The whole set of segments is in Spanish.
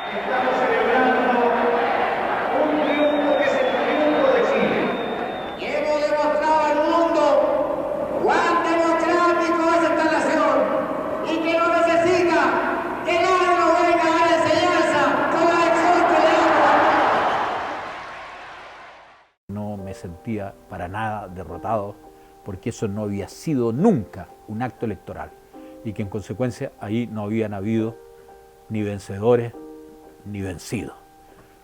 Estamos celebrando un triunfo que es el triunfo de Chile. Y hemos demostrado al mundo cuán democrático es esta nación y que no necesita que nadie nos venga a dar enseñanza con la lección que le damos. No me sentía para nada derrotado, porque eso no había sido nunca un acto electoral y que en consecuencia ahí no habían habido ni vencedores ni vencidos.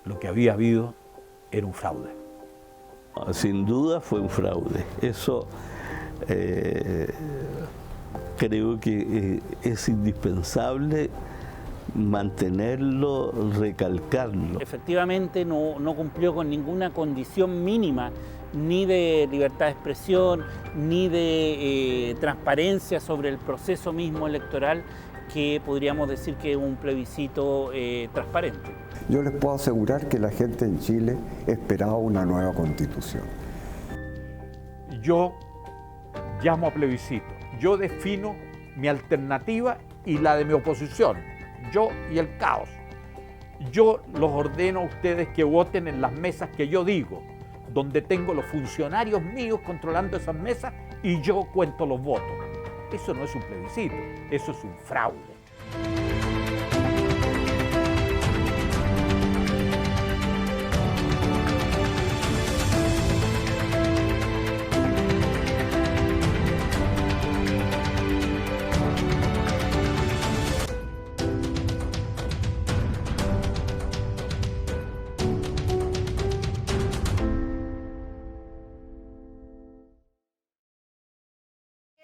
Lo que había habido era un fraude. Sin duda fue un fraude. Eso creo que es indispensable mantenerlo, recalcarlo. Efectivamente no cumplió con ninguna condición mínima, ni de libertad de expresión, ni de transparencia sobre el proceso mismo electoral, que podríamos decir que es un plebiscito transparente. Yo les puedo asegurar que la gente en Chile esperaba una nueva constitución. Yo llamo a plebiscito, yo defino mi alternativa y la de mi oposición, yo y el caos. Yo los ordeno a ustedes que voten en las mesas que yo digo, donde tengo los funcionarios míos controlando esas mesas y yo cuento los votos. Eso no es un plebiscito, eso es un fraude.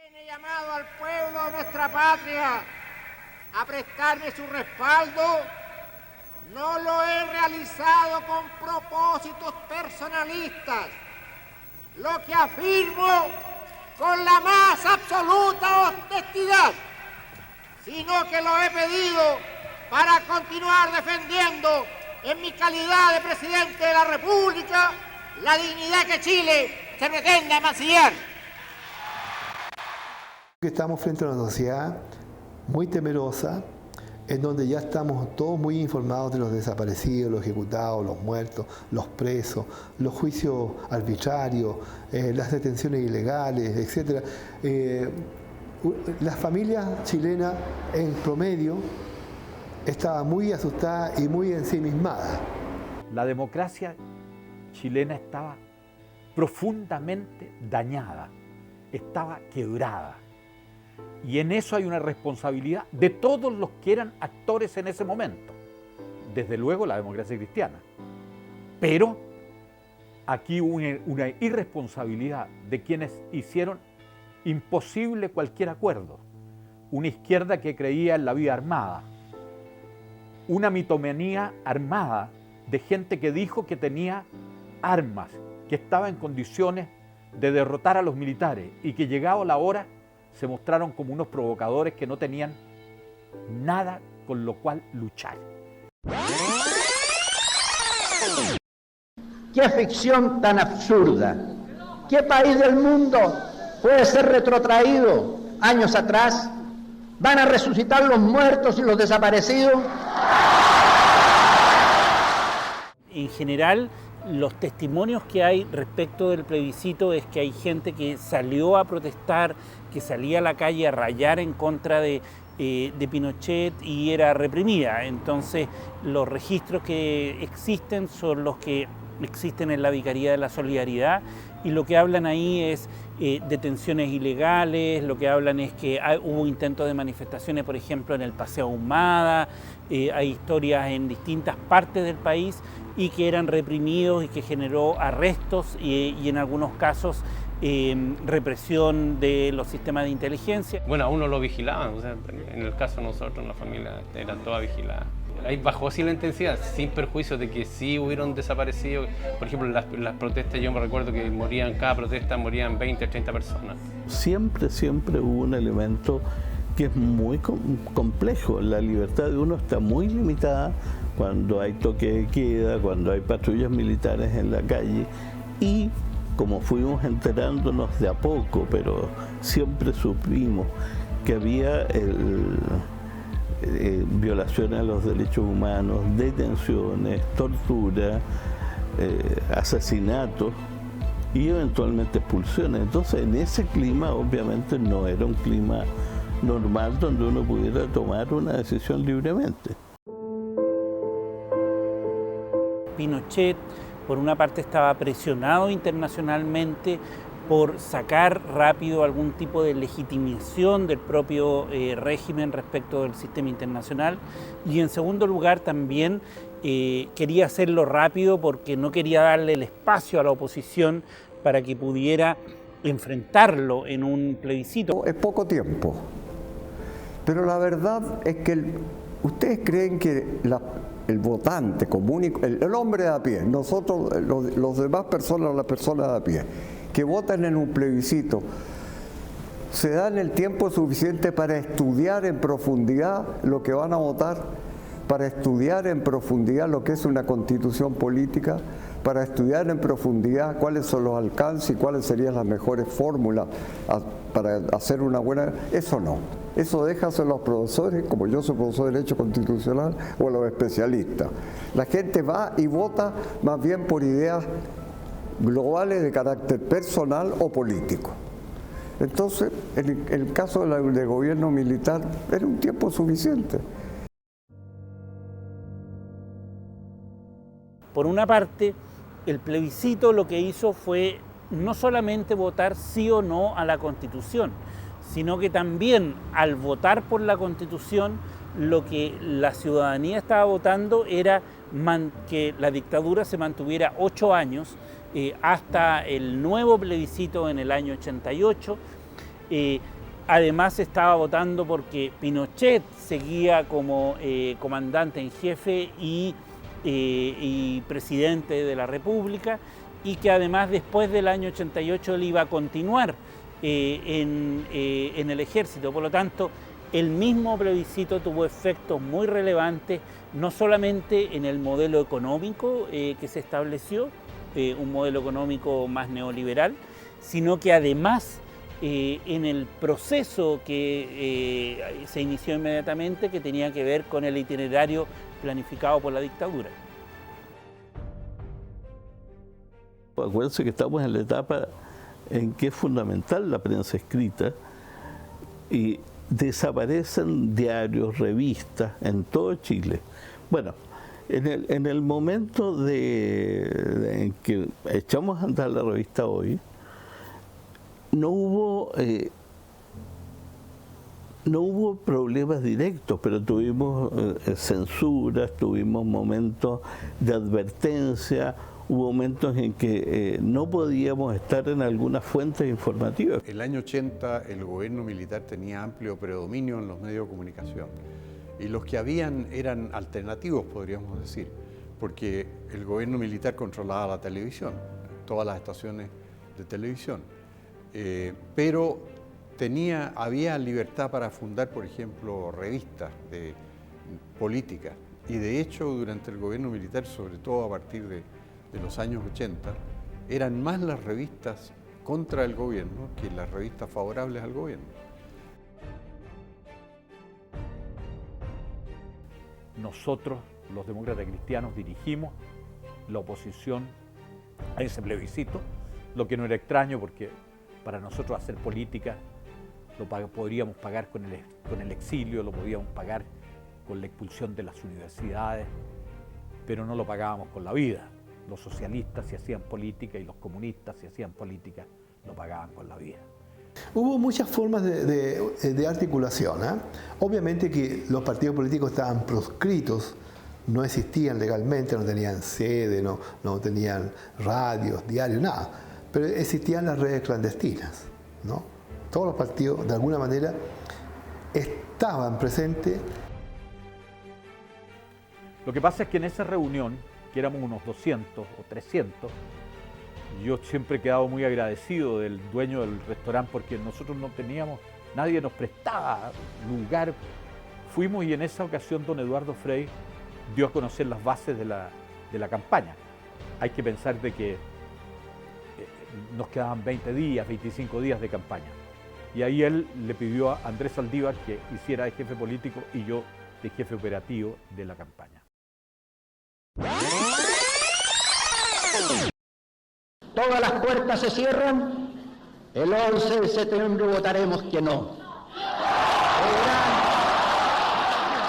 He llamado al pueblo de nuestra patria a prestarme su respaldo. No lo he realizado con propósitos personalistas. Lo que afirmo con la más absoluta honestidad, sino que lo he pedido para continuar defendiendo en mi calidad de presidente de la República la dignidad que Chile se pretende mancillar. Estamos frente a una sociedad muy temerosa, en donde ya estamos todos muy informados de los desaparecidos, los ejecutados, los muertos, los presos, los juicios arbitrarios, las detenciones ilegales, etc. Las familias chilenas en promedio estaban muy asustadas y muy ensimismadas. La democracia chilena estaba profundamente dañada, estaba quebrada. Y en eso hay una responsabilidad de todos los que eran actores en ese momento. Desde luego la democracia cristiana. Pero aquí hubo una irresponsabilidad de quienes hicieron imposible cualquier acuerdo. Una izquierda que creía en la vía armada. Una mitomanía armada de gente que dijo que tenía armas, que estaba en condiciones de derrotar a los militares y que llegado la hora se mostraron como unos provocadores que no tenían nada con lo cual luchar. ¡Qué ficción tan absurda! ¿Qué país del mundo puede ser retrotraído años atrás? ¿Van a resucitar los muertos y los desaparecidos? En general, los testimonios que hay respecto del plebiscito es que hay gente que salió a protestar, que salía a la calle a rayar en contra de Pinochet y era reprimida. Entonces, los registros que existen son los que existen en la Vicaría de la Solidaridad y lo que hablan ahí es detenciones ilegales, lo que hablan es que hubo intentos de manifestaciones, por ejemplo, en el Paseo Ahumada, hay historias en distintas partes del país y que eran reprimidos y que generó arrestos y en algunos casos represión de los sistemas de inteligencia. Bueno, a uno lo vigilaban, o sea, en el caso de nosotros, en la familia, era toda vigilada. Ahí bajó así la intensidad, sin perjuicio de que sí hubieron desaparecidos. Por ejemplo, en las protestas yo me recuerdo que morían, cada protesta morían 20 o 30 personas. Siempre hubo un elemento que es muy complejo. La libertad de uno está muy limitada cuando hay toque de queda, cuando hay patrullas militares en la calle y como fuimos enterándonos de a poco, pero siempre supimos que había violaciones a los derechos humanos, detenciones, tortura, asesinatos y eventualmente expulsiones. Entonces, en ese clima obviamente no era un clima normal donde uno pudiera tomar una decisión libremente. Pinochet, por una parte, estaba presionado internacionalmente por sacar rápido algún tipo de legitimación del propio régimen respecto del sistema internacional, y en segundo lugar también quería hacerlo rápido porque no quería darle el espacio a la oposición para que pudiera enfrentarlo en un plebiscito. Es poco tiempo, pero la verdad es que ustedes creen que el votante común, el hombre de a pie, nosotros, los demás personas, las personas de a pie, que votan en un plebiscito, se dan el tiempo suficiente para estudiar en profundidad lo que van a votar, para estudiar en profundidad lo que es una constitución política, para estudiar en profundidad cuáles son los alcances y cuáles serían las mejores fórmulas para hacer una buena... Eso no. Eso déjase a los profesores, como yo soy profesor de Derecho Constitucional, o a los especialistas. La gente va y vota más bien por ideas globales de carácter personal o político. Entonces, en el caso del gobierno militar, era un tiempo suficiente. Por una parte, el plebiscito lo que hizo fue no solamente votar sí o no a la Constitución, sino que también al votar por la Constitución, lo que la ciudadanía estaba votando era que la dictadura se mantuviera 8 años, hasta el nuevo plebiscito en el año 88. Además estaba votando porque Pinochet seguía como comandante en jefe y presidente de la República, y que además después del año 88 él iba a continuar en el ejército. Por lo tanto, el mismo plebiscito tuvo efectos muy relevantes, no solamente en el modelo económico que se estableció, un modelo económico más neoliberal, sino que además en el proceso que se inició inmediatamente, que tenía que ver con el itinerario planificado por la dictadura. Acuérdense que estamos en la etapa en que es fundamental la prensa escrita y desaparecen diarios, revistas en todo Chile. Bueno, en el momento en que echamos a andar la revista Hoy, no hubo problemas directos, pero tuvimos censuras, tuvimos momentos de advertencia, hubo momentos en que no podíamos estar en algunas fuentes informativas. En el año 80 el gobierno militar tenía amplio predominio en los medios de comunicación, y los que habían eran alternativos, podríamos decir, porque el gobierno militar controlaba la televisión, todas las estaciones de televisión, pero había libertad para fundar, por ejemplo, revistas de política, y de hecho durante el gobierno militar, sobre todo a partir de los años 80, eran más las revistas contra el gobierno que las revistas favorables al gobierno. Nosotros, los demócratas cristianos, dirigimos la oposición a ese plebiscito, lo que no era extraño porque para nosotros hacer política podríamos pagar con el exilio, lo podíamos pagar con la expulsión de las universidades, pero no lo pagábamos con la vida. Los socialistas si hacían política y los comunistas si hacían política lo pagaban con la vida. Hubo muchas formas de articulación, ¿eh? Obviamente que los partidos políticos estaban proscritos, no existían legalmente, no tenían sede, no tenían radios, diarios, nada. Pero existían las redes clandestinas, ¿no? Todos los partidos, de alguna manera, estaban presentes. Lo que pasa es que en esa reunión, que éramos unos 200 o 300, yo siempre he quedado muy agradecido del dueño del restaurante porque nosotros no teníamos, nadie nos prestaba lugar. Fuimos y en esa ocasión don Eduardo Frei dio a conocer las bases de la campaña. Hay que pensar de que nos quedaban 20 días, 25 días de campaña. Y ahí él le pidió a Andrés Saldívar que hiciera de jefe político y yo de jefe operativo de la campaña. Todas las puertas se cierran, el 11 de septiembre votaremos que no.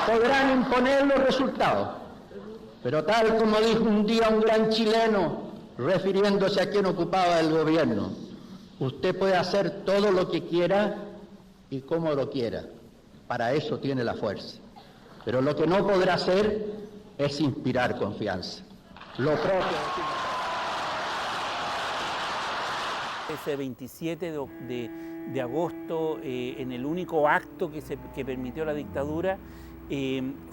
Podrán imponer los resultados, pero tal como dijo un día un gran chileno, refiriéndose a quien ocupaba el gobierno, usted puede hacer todo lo que quiera y como lo quiera, para eso tiene la fuerza, pero lo que no podrá hacer es inspirar confianza. Lo propio. Ese 27 de agosto, en el único acto que permitió la dictadura,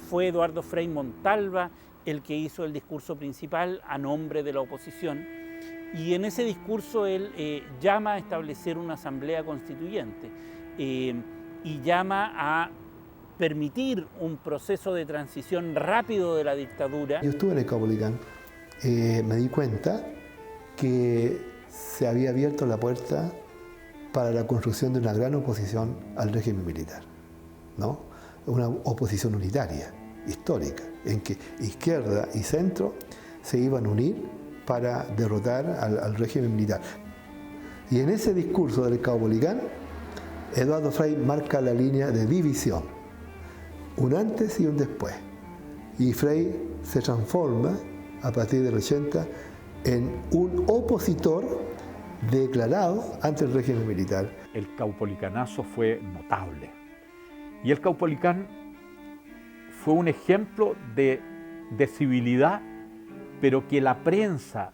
fue Eduardo Frei Montalva el que hizo el discurso principal a nombre de la oposición, y en ese discurso él llama a establecer una asamblea constituyente y llama a permitir un proceso de transición rápido de la dictadura. Yo estuve en el Caupolicán, me di cuenta que se había abierto la puerta para la construcción de una gran oposición al régimen militar, ¿no? Una oposición unitaria, histórica, en que izquierda y centro se iban a unir para derrotar al régimen militar. Y en ese discurso del Caupolicán, Eduardo Frei marca la línea de división, un antes y un después. Y Frei se transforma, a partir del 80, en un opositor declarado ante el régimen militar. El caupolicanazo fue notable. Y el Caupolicán fue un ejemplo de civilidad, pero que la prensa,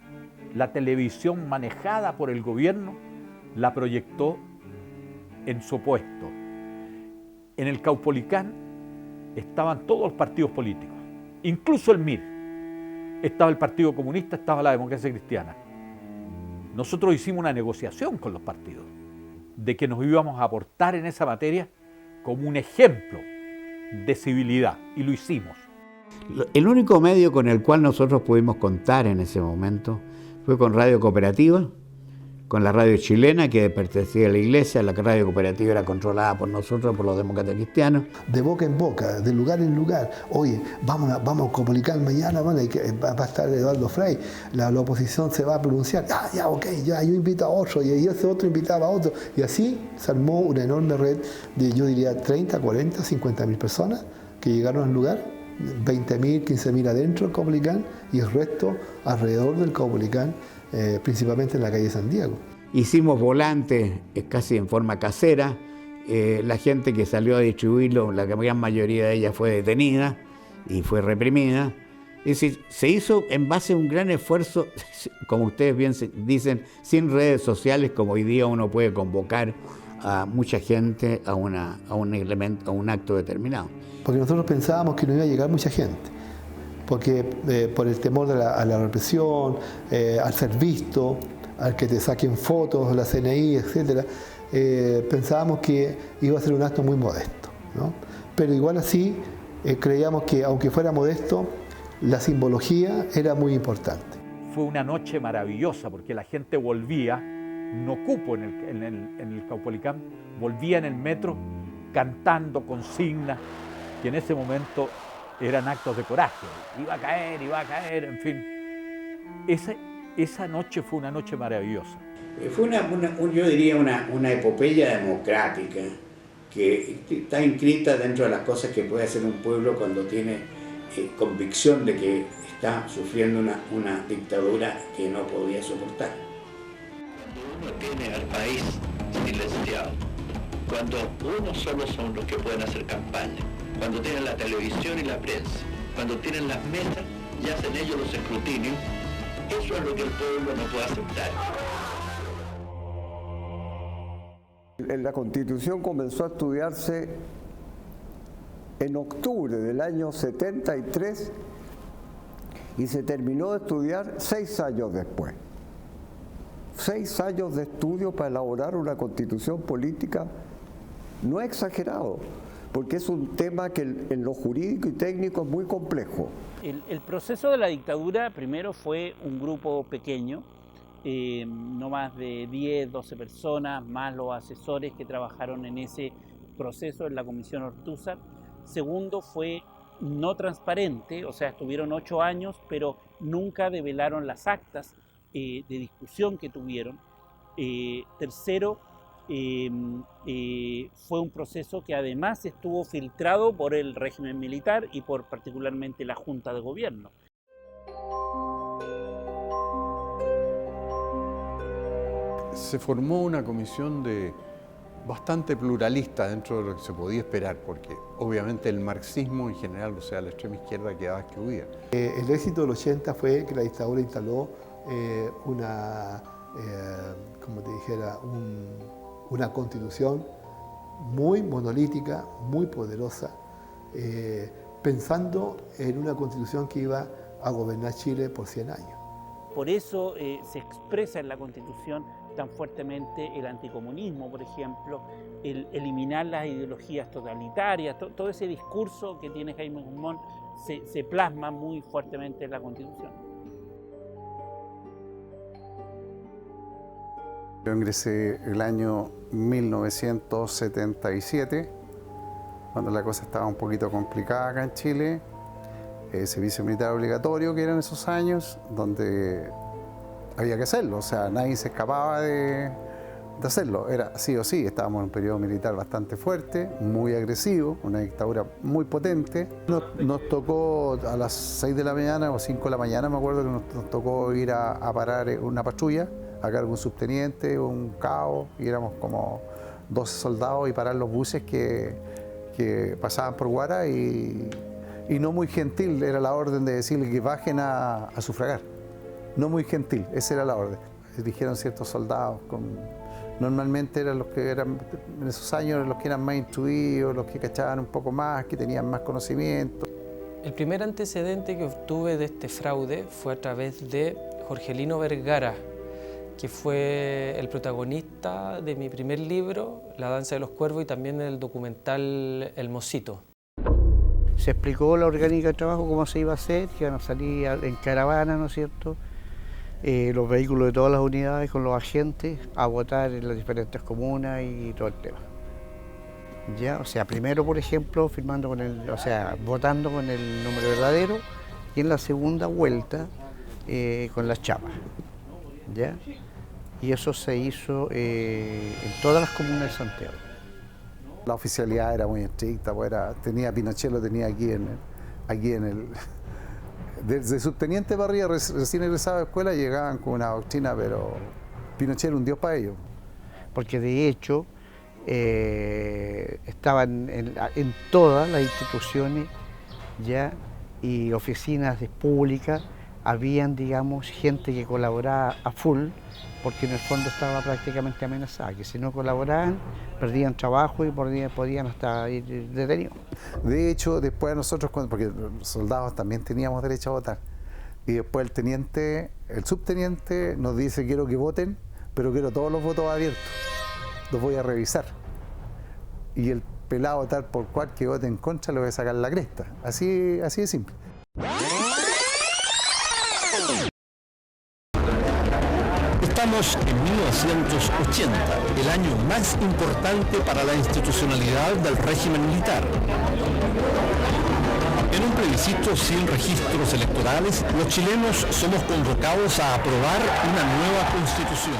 la televisión manejada por el gobierno, la proyectó en su opuesto. En el Caupolicán estaban todos los partidos políticos, incluso el MIR. Estaba el Partido Comunista, estaba la Democracia Cristiana. Nosotros hicimos una negociación con los partidos de que nos íbamos a aportar en esa materia como un ejemplo de civilidad, y lo hicimos. El único medio con el cual nosotros pudimos contar en ese momento fue con Radio Cooperativa, con la radio chilena que pertenecía a la iglesia. La radio cooperativa era controlada por nosotros, por los demócratas cristianos. De boca en boca, de lugar en lugar. Oye, vamos a Caupolicán mañana, bueno, va a estar Eduardo Frei, la oposición se va a pronunciar. Ah, ya, ok, ya, yo invito a otro, y ese otro invitaba a otro. Y así se armó una enorme red de, yo diría, 30, 40, 50 mil personas que llegaron al lugar, 20.000, 15.000 adentro del Caupolicán y el resto alrededor del Caupolicán, principalmente en la calle San Diego. Hicimos volantes casi en forma casera, la gente que salió a distribuirlo, la gran mayoría de ella fue detenida y fue reprimida. Es decir, se hizo en base a un gran esfuerzo, como ustedes bien dicen, sin redes sociales, como hoy día uno puede convocar a mucha gente a un acto determinado. Porque nosotros pensábamos que no iba a llegar mucha gente, porque por el temor a la represión, al ser visto, al que te saquen fotos, la CNI, etc., pensábamos que iba a ser un acto muy modesto, ¿no? Pero igual así creíamos que, aunque fuera modesto, la simbología era muy importante. Fue una noche maravillosa porque la gente volvía, no cupo en el Caupolicán, volvía en el metro cantando consignas que en ese momento eran actos de coraje. Iba a caer, en fin. Esa noche fue una noche maravillosa. Fue yo diría una epopeya democrática que está inscrita dentro de las cosas que puede hacer un pueblo cuando tiene convicción de que está sufriendo una dictadura que no podía soportar. Cuando uno tiene al país silenciado, cuando unos solo son los que pueden hacer campaña, cuando tienen la televisión y la prensa, cuando tienen las mesas y hacen ellos los escrutinios, eso es lo que el pueblo no puede aceptar. La Constitución comenzó a estudiarse en octubre del año 73 y se terminó de estudiar 6 años después. 6 años de estudio para elaborar una Constitución política no es exagerado, porque es un tema que en lo jurídico y técnico es muy complejo. El proceso de la dictadura primero fue un grupo pequeño, no más de 10, 12 personas, más los asesores que trabajaron en ese proceso en la Comisión Ortúzar. Segundo fue no transparente, o sea, estuvieron 8 años, pero nunca develaron las actas de discusión que tuvieron. Tercero, fue un proceso que además estuvo filtrado por el régimen militar y por particularmente la Junta de Gobierno. Se formó una comisión bastante pluralista dentro de lo que se podía esperar, porque obviamente el marxismo en general, o sea, la extrema izquierda quedaba excluida. El éxito del 80 fue que la dictadura instaló como te dijera, una constitución muy monolítica, muy poderosa, pensando en una constitución que iba a gobernar Chile por 100 años. Por eso se expresa en la Constitución tan fuertemente el anticomunismo, por ejemplo, el eliminar las ideologías totalitarias, todo ese discurso que tiene Jaime Guzmán se plasma muy fuertemente en la Constitución. Yo ingresé el año 1977, cuando la cosa estaba un poquito complicada acá en Chile. Servicio militar obligatorio, que eran esos años, donde había que hacerlo, o sea, nadie se escapaba de hacerlo, era sí o sí. Estábamos en un periodo militar bastante fuerte, muy agresivo, una dictadura muy potente. Nos tocó a las 6 de la mañana o 5 de la mañana, me acuerdo que nos tocó ir a parar una patrulla, a cargo de un subteniente, un cabo, y éramos como 12 soldados, y parar los buses que pasaban por Guara, y no muy gentil era la orden de decirle que bajen a sufragar. No muy gentil, esa era la orden. Dijeron ciertos soldados, normalmente eran los que eran, en esos años, los que eran más instruidos, los que cachaban un poco más, que tenían más conocimiento. El primer antecedente que obtuve de este fraude fue a través de Jorgelino Vergara, que fue el protagonista de mi primer libro, La danza de los cuervos, y también el documental El Mosito. Se explicó la orgánica de trabajo, cómo se iba a hacer, que iban a salir en caravana, ¿no es cierto?, los vehículos de todas las unidades con los agentes a votar en las diferentes comunas y todo el tema. Ya, o sea, primero, por ejemplo, votando con el número verdadero, y en la segunda vuelta con las chapas, ¿ya? Y eso se hizo en todas las comunas de Santiago. La oficialidad era muy estricta, pues Pinochet lo tenía aquí en el desde subteniente para arriba, recién egresado de escuela, llegaban con una doctrina, pero Pinochet era un dios para ellos. Porque de hecho estaban en todas las instituciones ya y oficinas públicas, habían, digamos, gente que colaboraba a full, porque en el fondo estaba prácticamente amenazada, que si no colaboraban perdían trabajo y podían hasta ir detenidos. De hecho, después nosotros, porque los soldados también teníamos derecho a votar, y después el subteniente nos dice: quiero que voten, pero quiero todos los votos abiertos, los voy a revisar. Y el pelado tal por cual que vote en contra le voy a sacar la cresta. Así de simple. Estamos en 1980, el año más importante para la institucionalidad del régimen militar. En un plebiscito sin registros electorales, los chilenos somos convocados a aprobar una nueva constitución.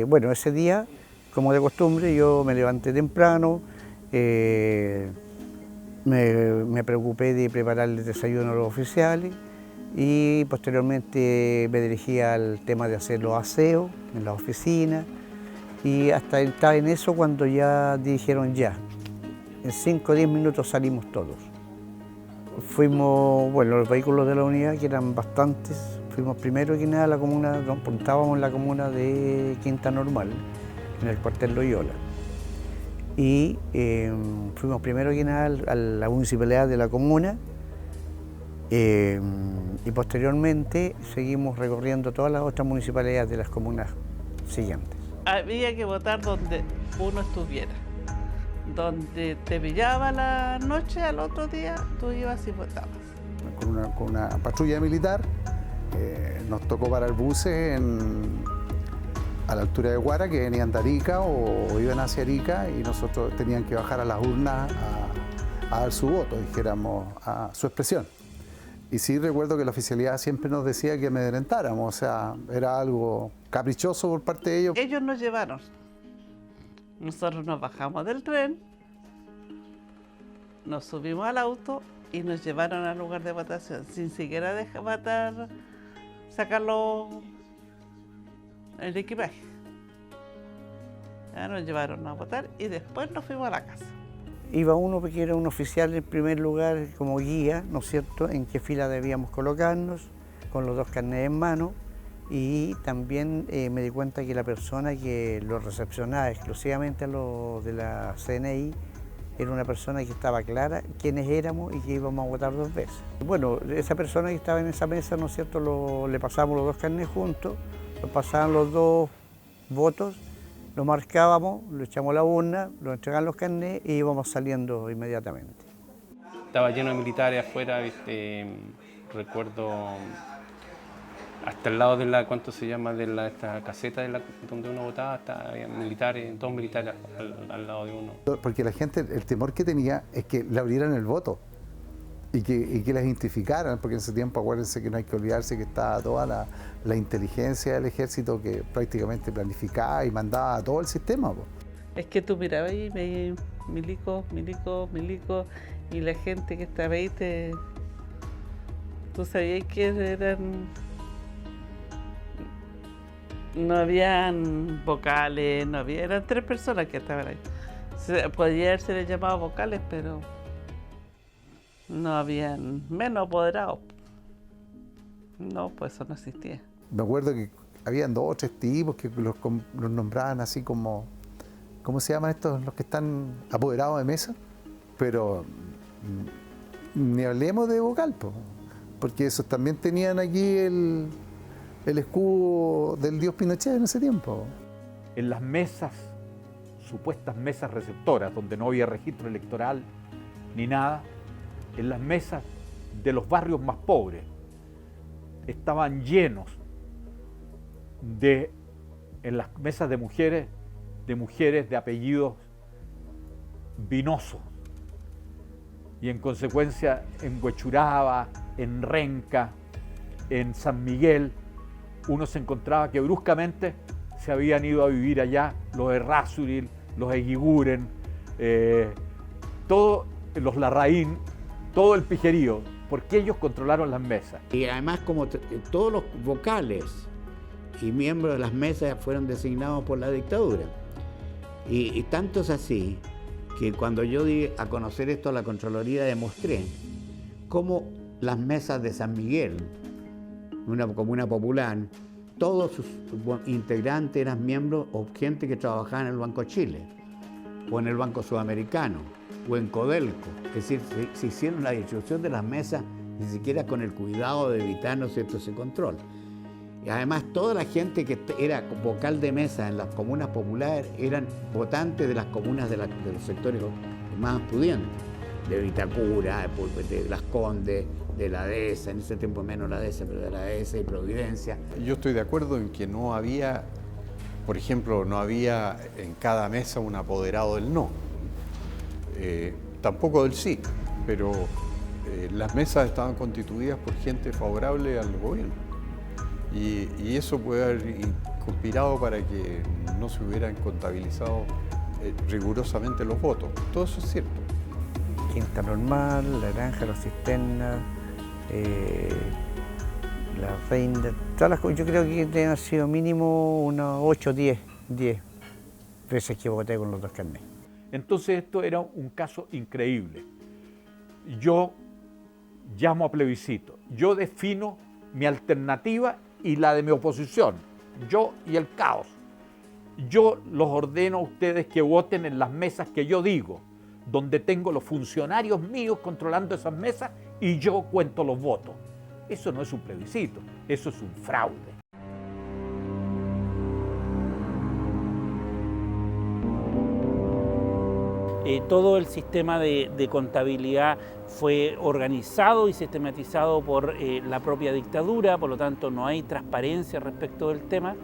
Bueno, ese día, como de costumbre, yo me levanté temprano, me preocupé de preparar el desayuno a los oficiales, y posteriormente me dirigí al tema de hacer los aseos en la oficina, y hasta estaba en eso cuando ya dijeron ya, en 5 o 10 minutos salimos todos. Fuimos, bueno, los vehículos de la unidad, que eran bastantes, fuimos primero que nada a la comuna, estábamos en la comuna de Quinta Normal, en el cuartel Loyola, y fuimos primero que nada a la municipalidad de la comuna, y posteriormente seguimos recorriendo todas las otras municipalidades de las comunas siguientes. Había que votar donde uno estuviera. Donde te pillaba la noche, al otro día tú ibas y votabas. Con una patrulla militar nos tocó parar buses a la altura de Guara, que venían de Arica o iban hacia Arica, y nosotros tenían que bajar a las urnas a dar su voto, dijéramos, a su expresión. Y sí recuerdo que la oficialidad siempre nos decía que amedrentáramos, o sea, era algo caprichoso por parte de ellos. Ellos nos llevaron. Nosotros nos bajamos del tren, nos subimos al auto y nos llevaron al lugar de votación, sin siquiera sacarlo el equipaje. Ya nos llevaron a votar y después nos fuimos a la casa. Iba uno porque era un oficial en primer lugar como guía, ¿no es cierto?, en qué fila debíamos colocarnos, con los 2 carnets en mano, y también me di cuenta que la persona que lo recepcionaba exclusivamente a los de la CNI era una persona que estaba clara quiénes éramos y que íbamos a votar 2 veces. Bueno, esa persona que estaba en esa mesa, ¿no es cierto?, le pasamos los 2 carnets juntos, nos pasaban los 2 votos, lo marcábamos, lo echamos a la urna, lo entregaban los carnets y íbamos saliendo inmediatamente. Estaba lleno de militares afuera, recuerdo hasta el lado de la, ¿cuánto se llama?, de esta caseta donde uno votaba, había militares, 2 militares al lado de uno. Porque la gente, el temor que tenía es que le abrieran el voto y que las identificaran, porque en ese tiempo acuérdense que no hay que olvidarse que estaba toda la inteligencia del ejército que prácticamente planificaba y mandaba a todo el sistema. Es que tú mirabas ahí, veías milico, y la gente que estaba ahí, tú sabías que eran... No habían vocales, eran 3 personas que estaban ahí. Podría haberse llamado vocales, pero no habían menos apoderados. No, pues eso no existía. Me acuerdo que habían 2 o 3 tipos que los nombraban así como, ¿cómo se llaman estos, los que están apoderados de mesa? Pero ni hablemos de vocal, porque esos también tenían aquí el escudo del dios Pinochet en ese tiempo. En las mesas, supuestas mesas receptoras, donde no había registro electoral ni nada, en las mesas de los barrios más pobres, estaban llenos en las mesas de mujeres de apellidos Vinoso. Y en consecuencia, en Huechuraba, en Renca, en San Miguel, uno se encontraba que bruscamente se habían ido a vivir allá los Errázuriz, los Eguiguren, todos los Larraín, todo el pijerío, porque ellos controlaron las mesas. Y además, como todos los vocales y miembros de las mesas fueron designados por la dictadura. Y tanto es así que cuando yo di a conocer esto a la Contraloría, demostré cómo las mesas de San Miguel, una comuna popular, todos sus integrantes eran miembros o gente que trabajaba en el Banco Chile, o en el Banco Sudamericano, o en Codelco. Es decir, se hicieron la distribución de las mesas ni siquiera con el cuidado de evitar, ¿no es cierto?, ese control. Y además toda la gente que era vocal de mesa en las comunas populares eran votantes de las comunas de los sectores más pudientes, de Vitacura, de Las Condes, de la Dehesa, en ese tiempo menos la Dehesa, pero de la Dehesa y Providencia. Yo estoy de acuerdo en que no había, por ejemplo, no había en cada mesa un apoderado del no, tampoco del sí, pero las mesas estaban constituidas por gente favorable al gobierno y eso puede haber conspirado para que no se hubieran contabilizado rigurosamente los votos. Todo eso es cierto. Quinta Normal, La Granja, Los Cisternas, La Reina, todas las cosas. Yo creo que han sido mínimo unos 8 o 10 veces que voté con los 2 carnets. Entonces esto era un caso increíble. Yo llamo a plebiscito, yo defino mi alternativa y la de mi oposición, yo y el caos. Yo los ordeno a ustedes que voten en las mesas que yo digo, donde tengo los funcionarios míos controlando esas mesas y yo cuento los votos. Eso no es un plebiscito, eso es un fraude. Todo el sistema de contabilidad fue organizado y sistematizado por la propia dictadura, por lo tanto no hay transparencia respecto del tema.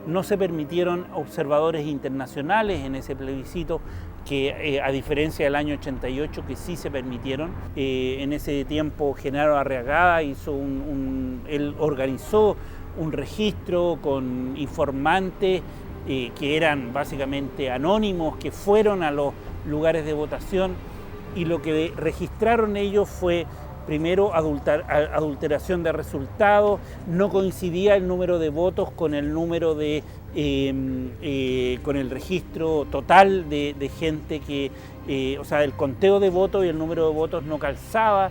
No se permitieron observadores internacionales en ese plebiscito que a diferencia del año 88 que sí se permitieron. En ese tiempo Genaro Arriagada él organizó un registro con informantes que eran básicamente anónimos, que fueron a los lugares de votación, y lo que registraron ellos fue primero adulteración de resultados, no coincidía el número de votos con el número de con el registro total de gente que, o sea, el conteo de votos y el número de votos no calzaba.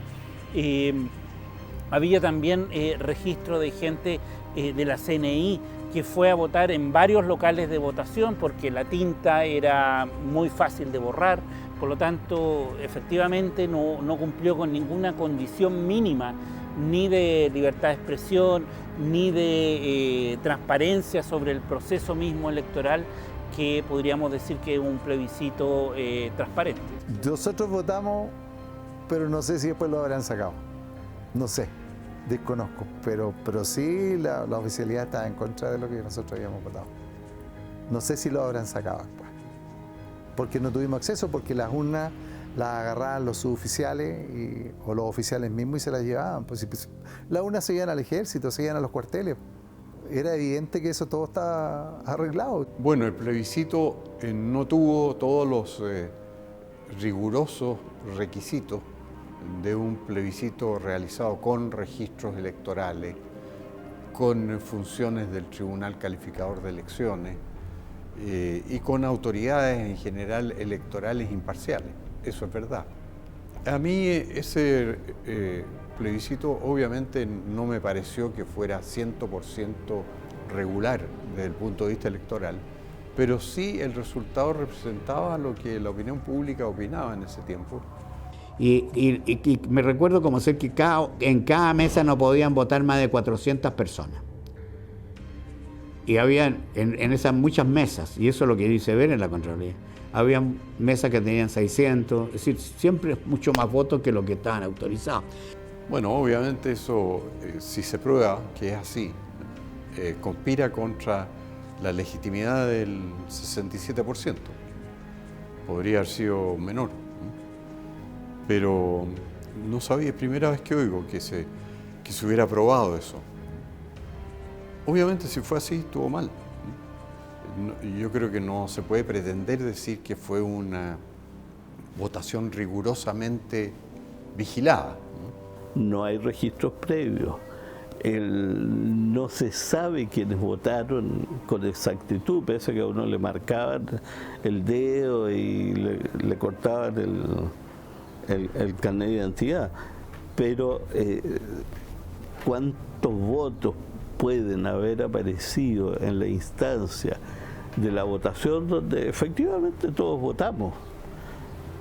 Había también registro de gente de la CNI que fue a votar en varios locales de votación porque la tinta era muy fácil de borrar. Por lo tanto, efectivamente no cumplió con ninguna condición mínima, ni de libertad de expresión, ni de transparencia sobre el proceso mismo electoral, que podríamos decir que es un plebiscito transparente. Nosotros votamos, pero no sé si después lo habrán sacado. No sé, desconozco, pero sí la oficialidad estaba en contra de lo que nosotros habíamos votado. No sé si lo habrán sacado después, porque no tuvimos acceso, porque las urnas las agarraban los suboficiales o los oficiales mismos y se las llevaban. Pues, las urnas se iban al ejército, se iban a los cuarteles. Era evidente que eso todo estaba arreglado. Bueno, el plebiscito no tuvo todos los rigurosos requisitos de un plebiscito realizado con registros electorales, con funciones del Tribunal Calificador de Elecciones y con autoridades en general electorales imparciales. Eso es verdad. A mí ese plebiscito obviamente no me pareció que fuera 100% regular desde el punto de vista electoral, pero sí el resultado representaba lo que la opinión pública opinaba en ese tiempo. Y me recuerdo como sé que en cada mesa no podían votar más de 400 personas. Y había en esas muchas mesas, y eso es lo que dice ver en la Contraloría, había mesas que tenían 600, es decir, siempre mucho más votos que lo que estaban autorizados. Bueno, obviamente eso, si se prueba que es así, conspira contra la legitimidad del 67%. Podría haber sido menor. Pero no sabía, es primera vez que oigo que se hubiera aprobado eso. Obviamente si fue así, estuvo mal. Yo creo que no se puede pretender decir que fue una votación rigurosamente vigilada. No hay registros previos. No se sabe quiénes votaron con exactitud, pese a que a uno le marcaban el dedo y le cortaban el carnet de identidad. Pero ¿cuántos votos pueden haber aparecido en la instancia de la votación donde efectivamente todos votamos?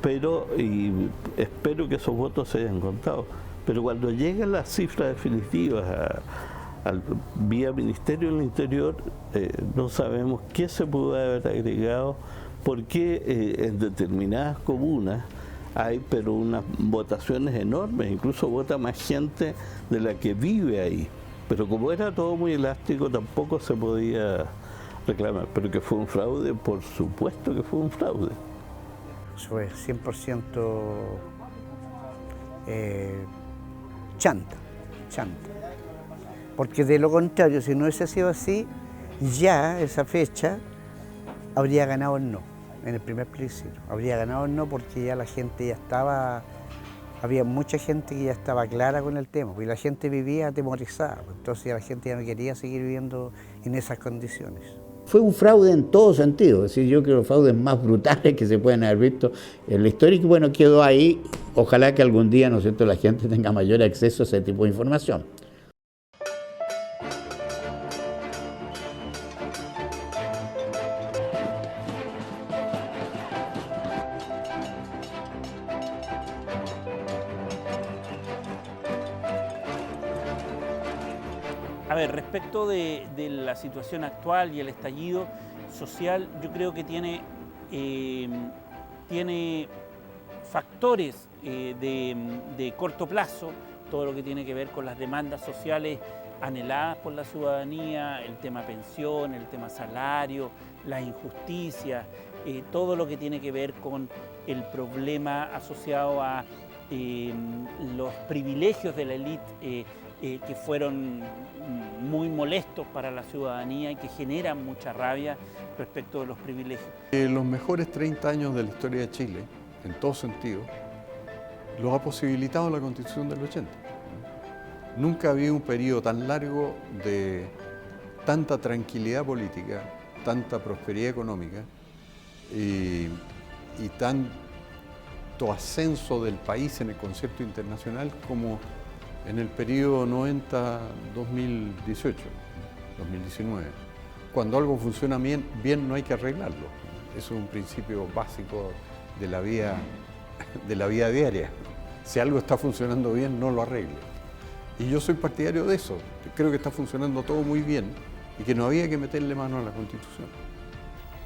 Pero, y espero que esos votos se hayan contado, pero cuando llegan las cifras definitivas vía Ministerio del Interior, no sabemos qué se pudo haber agregado, porque en determinadas comunas hay pero unas votaciones enormes, incluso vota más gente de la que vive ahí. Pero como era todo muy elástico, tampoco se podía reclamar. Pero que fue un fraude, por supuesto que fue un fraude. Fue 100% chanta. Porque de lo contrario, si no hubiese sido así, ya esa fecha habría ganado el no, en el primer plebiscito. Habría ganado el no porque ya la gente ya estaba... Había mucha gente que ya estaba clara con el tema, porque la gente vivía atemorizada, entonces la gente ya no quería seguir viviendo en esas condiciones. Fue un fraude en todo sentido, es decir, yo creo que los fraudes más brutales que se pueden haber visto en la historia, y que bueno, quedó ahí. Ojalá que algún día, ¿no es cierto?, la gente tenga mayor acceso a ese tipo de información. A ver, respecto de la situación actual y el estallido social, yo creo que tiene factores de corto plazo, todo lo que tiene que ver con las demandas sociales anheladas por la ciudadanía, el tema pensión, el tema salario, las injusticias, todo lo que tiene que ver con el problema asociado a los privilegios de la élite que fueron muy molestos para la ciudadanía y que generan mucha rabia respecto de los privilegios. Los mejores 30 años de la historia de Chile, en todo sentido, los ha posibilitado la Constitución del 80. Nunca había un periodo tan largo de tanta tranquilidad política, tanta prosperidad económica y tanto ascenso del país en el concierto internacional como en el periodo 90-2018, 2019. Cuando algo funciona bien no hay que arreglarlo. Eso es un principio básico de la vida diaria. Si algo está funcionando bien, no lo arregle. Y yo soy partidario de eso. Creo que está funcionando todo muy bien y que no había que meterle mano a la Constitución.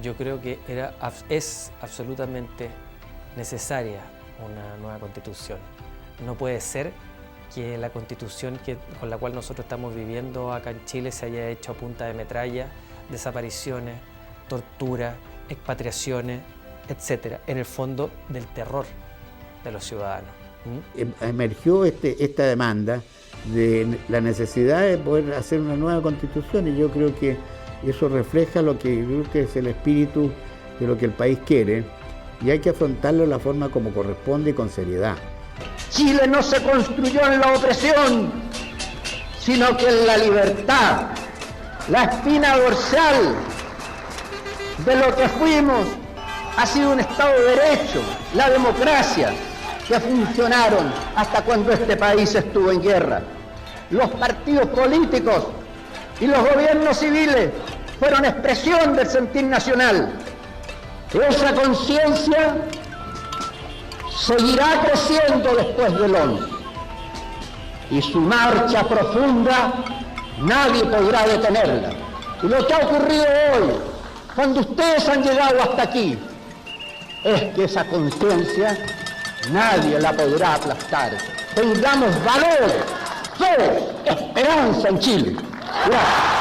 Yo creo que es absolutamente necesaria una nueva Constitución. No puede ser que la Constitución con la cual nosotros estamos viviendo acá en Chile se haya hecho a punta de metralla, desapariciones, tortura, expatriaciones, etcétera, en el fondo del terror de los ciudadanos. Emergió esta demanda de la necesidad de poder hacer una nueva Constitución y yo creo que eso refleja lo que yo creo que es el espíritu de lo que el país quiere y hay que afrontarlo de la forma como corresponde y con seriedad. Chile no se construyó en la opresión, sino que en la libertad. La espina dorsal de lo que fuimos ha sido un Estado de Derecho, la democracia, que funcionaron hasta cuando este país estuvo en guerra. Los partidos políticos y los gobiernos civiles fueron expresión del sentir nacional. Esa conciencia seguirá creciendo después del 11 y su marcha profunda nadie podrá detenerla. Y lo que ha ocurrido hoy, cuando ustedes han llegado hasta aquí, es que esa conciencia nadie la podrá aplastar. Tengamos valor, fe, esperanza en Chile. Gracias.